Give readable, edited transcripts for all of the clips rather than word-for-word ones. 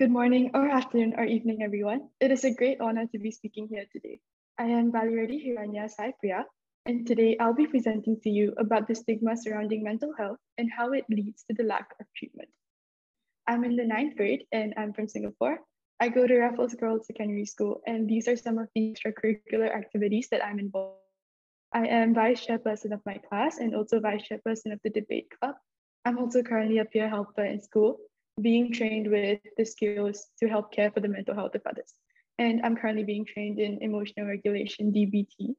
Good morning, or afternoon, or evening, everyone. It is a great honor to be speaking here today. I am Balireddy Hiranya Sai Priya, and today I'll be presenting to you about the stigma surrounding mental health and how it leads to the lack of treatment. I'm in the ninth grade, and I'm from Singapore. I go to Raffles Girls Secondary School, and these are some of the extracurricular activities that I'm involved in. I am vice chairperson of my class and also vice chairperson of the debate club. I'm also currently a peer helper in school, being trained with the skills to help care for the mental health of others. And I'm currently being trained in emotional regulation, DBT.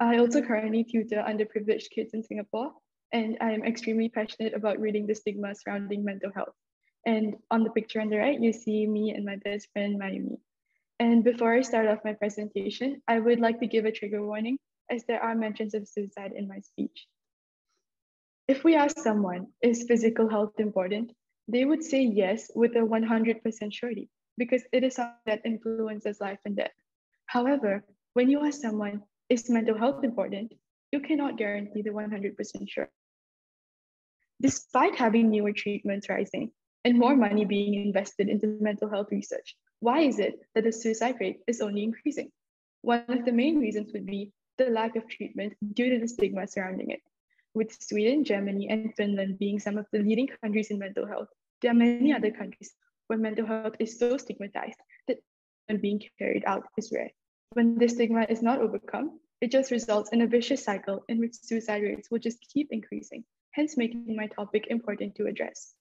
I also currently tutor underprivileged kids in Singapore, and I am extremely passionate about reading the stigma surrounding mental health. And on the picture on the right, you see me and my best friend, Mayumi. And before I start off my presentation, I would like to give a trigger warning as there are mentions of suicide in my speech. If we ask someone, is physical health important? They would say yes with a 100% surety because it is something that influences life and death. However, when you ask someone, is mental health important? You cannot guarantee the 100% sure. Despite having newer treatments rising and more money being invested into mental health research, why is it that the suicide rate is only increasing? One of the main reasons would be the lack of treatment due to the stigma surrounding it. With Sweden, Germany, and Finland being some of the leading countries in mental health, there are many other countries where mental health is so stigmatized that being carried out is rare. When this stigma is not overcome, it just results in a vicious cycle in which suicide rates will just keep increasing, hence making my topic important to address.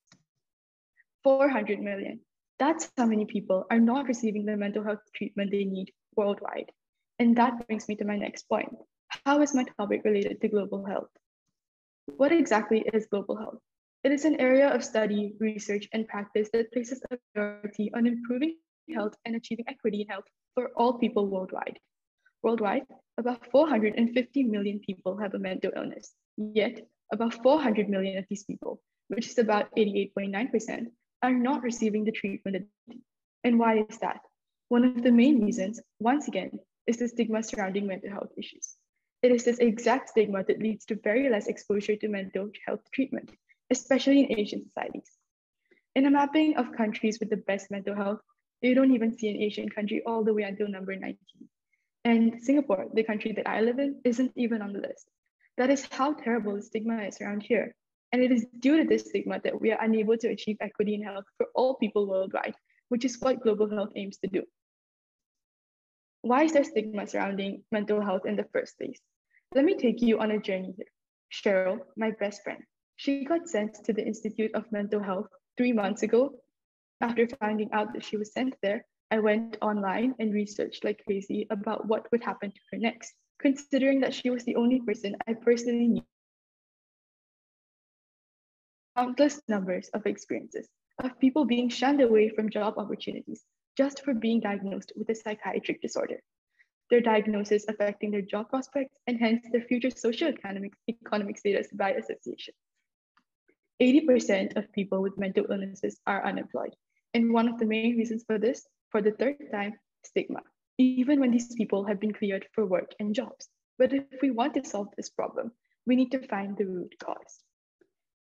400 million. That's how many people are not receiving the mental health treatment they need worldwide. And that brings me to my next point. How is my topic related to global health? What exactly is global health? It is an area of study, research, and practice that places a priority on improving health and achieving equity in health for all people worldwide. Worldwide, about 450 million people have a mental illness, yet about 400 million of these people, which is about 88.9%, are not receiving the treatment that they need. And why is that? One of the main reasons, once again, is the stigma surrounding mental health issues. It is this exact stigma that leads to very less exposure to mental health treatment, especially in Asian societies. In a mapping of countries with the best mental health, you don't even see an Asian country all the way until number 19. And Singapore, the country that I live in, isn't even on the list. That is how terrible the stigma is around here. And it is due to this stigma that we are unable to achieve equity in health for all people worldwide, which is what global health aims to do. Why is there stigma surrounding mental health in the first place? Let me take you on a journey here. Cheryl, my best friend, she got sent to the Institute of Mental Health 3 months ago. After finding out that she was sent there, I went online and researched like crazy about what would happen to her next, considering that she was the only person I personally knew. Countless numbers of experiences of people being shunned away from job opportunities just for being diagnosed with a psychiatric disorder. Their diagnosis affecting their job prospects and hence their future socio-economic status by association. 80% of people with mental illnesses are unemployed. And one of the main reasons for this, for the third time, stigma, even when these people have been cleared for work and jobs. But if we want to solve this problem, we need to find the root cause.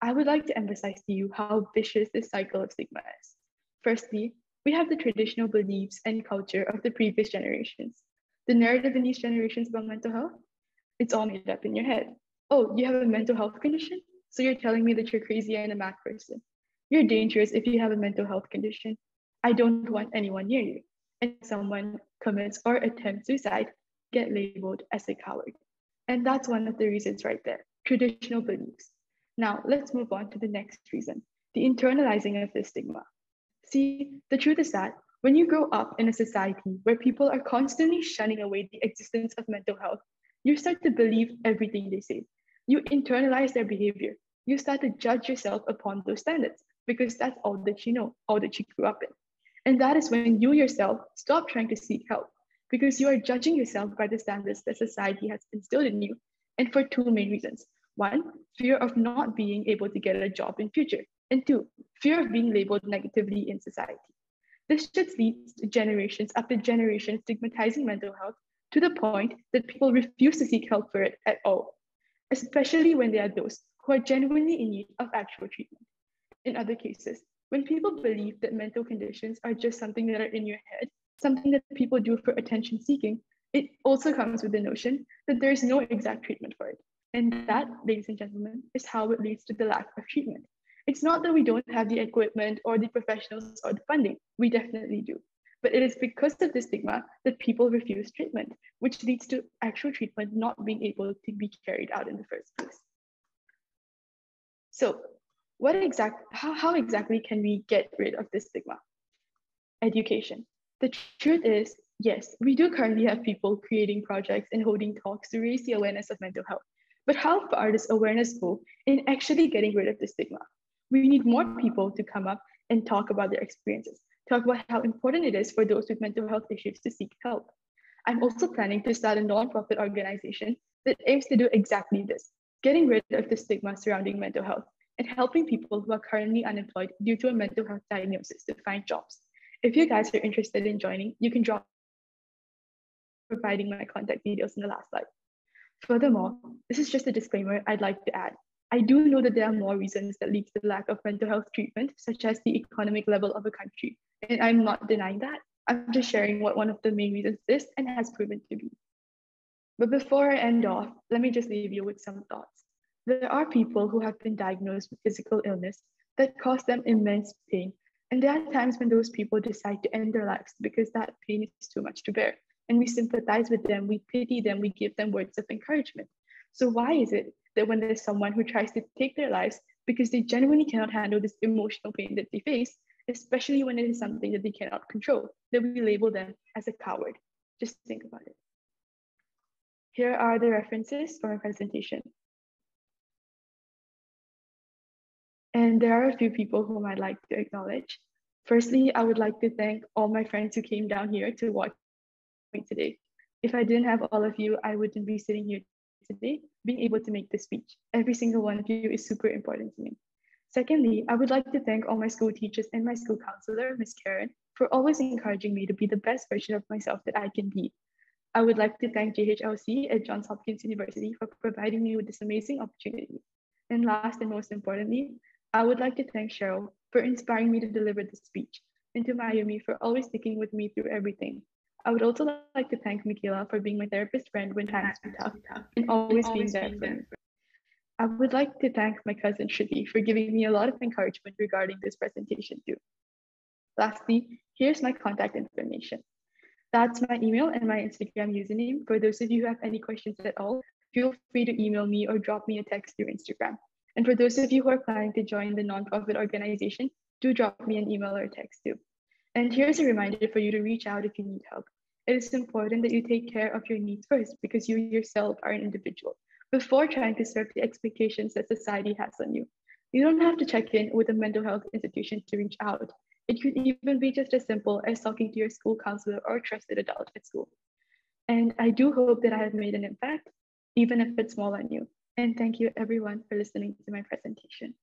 I would like to emphasize to you how vicious this cycle of stigma is. Firstly, we have the traditional beliefs and culture of the previous generations. The narrative in these generations about mental health, it's all made up in your head. Oh, you have a mental health condition? So you're telling me that you're crazy and a mad person. You're dangerous if you have a mental health condition. I don't want anyone near you. And if someone commits or attempts suicide, get labeled as a coward. And that's one of the reasons right there, traditional beliefs. Now, let's move on to the next reason, the internalizing of this stigma. See, the truth is that when you grow up in a society where people are constantly shunning away the existence of mental health, you start to believe everything they say. You internalize their behavior. You start to judge yourself upon those standards because that's all that you know, all that you grew up in. And that is when you yourself stop trying to seek help because you are judging yourself by the standards that society has instilled in you. And for two main reasons. One, fear of not being able to get a job in future. And two, fear of being labeled negatively in society. This just leads to generations after generations stigmatizing mental health to the point that people refuse to seek help for it at all, especially when they are those who are genuinely in need of actual treatment. In other cases, When people believe that mental conditions are just something that are in your head, something that people do for attention seeking, it also comes with the notion that there is no exact treatment for it. And that, ladies and gentlemen, is how it leads to the lack of treatment. It's not that we don't have the equipment or the professionals or the funding. We definitely do. But it is because of the stigma that people refuse treatment, which leads to actual treatment not being able to be carried out in the first place. So how exactly can we get rid of this stigma? Education. The truth is, yes, we do currently have people creating projects and holding talks to raise the awareness of mental health. But how far does awareness go in actually getting rid of the stigma? We need more people to come up and talk about their experiences, talk about how important it is for those with mental health issues to seek help. I'm also planning to start a nonprofit organization that aims to do exactly this, getting rid of the stigma surrounding mental health and helping people who are currently unemployed due to a mental health diagnosis to find jobs. If you guys are interested in joining, you can drop providing my contact details in the last slide. Furthermore, this is just a disclaimer I'd like to add. I do know that there are more reasons that lead to the lack of mental health treatment, such as the economic level of a country. And I'm not denying that. I'm just sharing what one of the main reasons is and has proven to be. But before I end off, let me just leave you with some thoughts. There are people who have been diagnosed with physical illness that cause them immense pain. And there are times when those people decide to end their lives because that pain is too much to bear. And we sympathize with them, we pity them, we give them words of encouragement. So why is it that when there's someone who tries to take their lives because they genuinely cannot handle this emotional pain that they face, especially when it is something that they cannot control, that we label them as a coward? Just think about it. Here are the references for my presentation. And there are a few people whom I'd like to acknowledge. Firstly, I would like to thank all my friends who came down here to watch me today. If I didn't have all of you, I wouldn't be sitting here today, being able to make this speech. Every single one of you is super important to me. Secondly, I would like to thank all my school teachers and my school counselor, Ms. Karen, for always encouraging me to be the best version of myself that I can be. I would like to thank GHLC at Johns Hopkins University for providing me with this amazing opportunity. And last and most importantly, I would like to thank Cheryl for inspiring me to deliver this speech, and to Mayumi for always sticking with me through everything. I would also like to thank Michaela for being my therapist friend when times were tough and always being there for me. I would like to thank my cousin Shruti for giving me a lot of encouragement regarding this presentation too. Lastly, here's my contact information. That's my email and my Instagram username. For those of you who have any questions at all, feel free to email me or drop me a text through Instagram. And for those of you who are planning to join the nonprofit organization, do drop me an email or a text too. And here's a reminder for you to reach out if you need help. It is important that you take care of your needs first because you yourself are an individual before trying to serve the expectations that society has on you. You don't have to check in with a mental health institution to reach out. It could even be just as simple as talking to your school counselor or trusted adult at school. And I do hope that I have made an impact, even if it's small on you. And thank you everyone for listening to my presentation.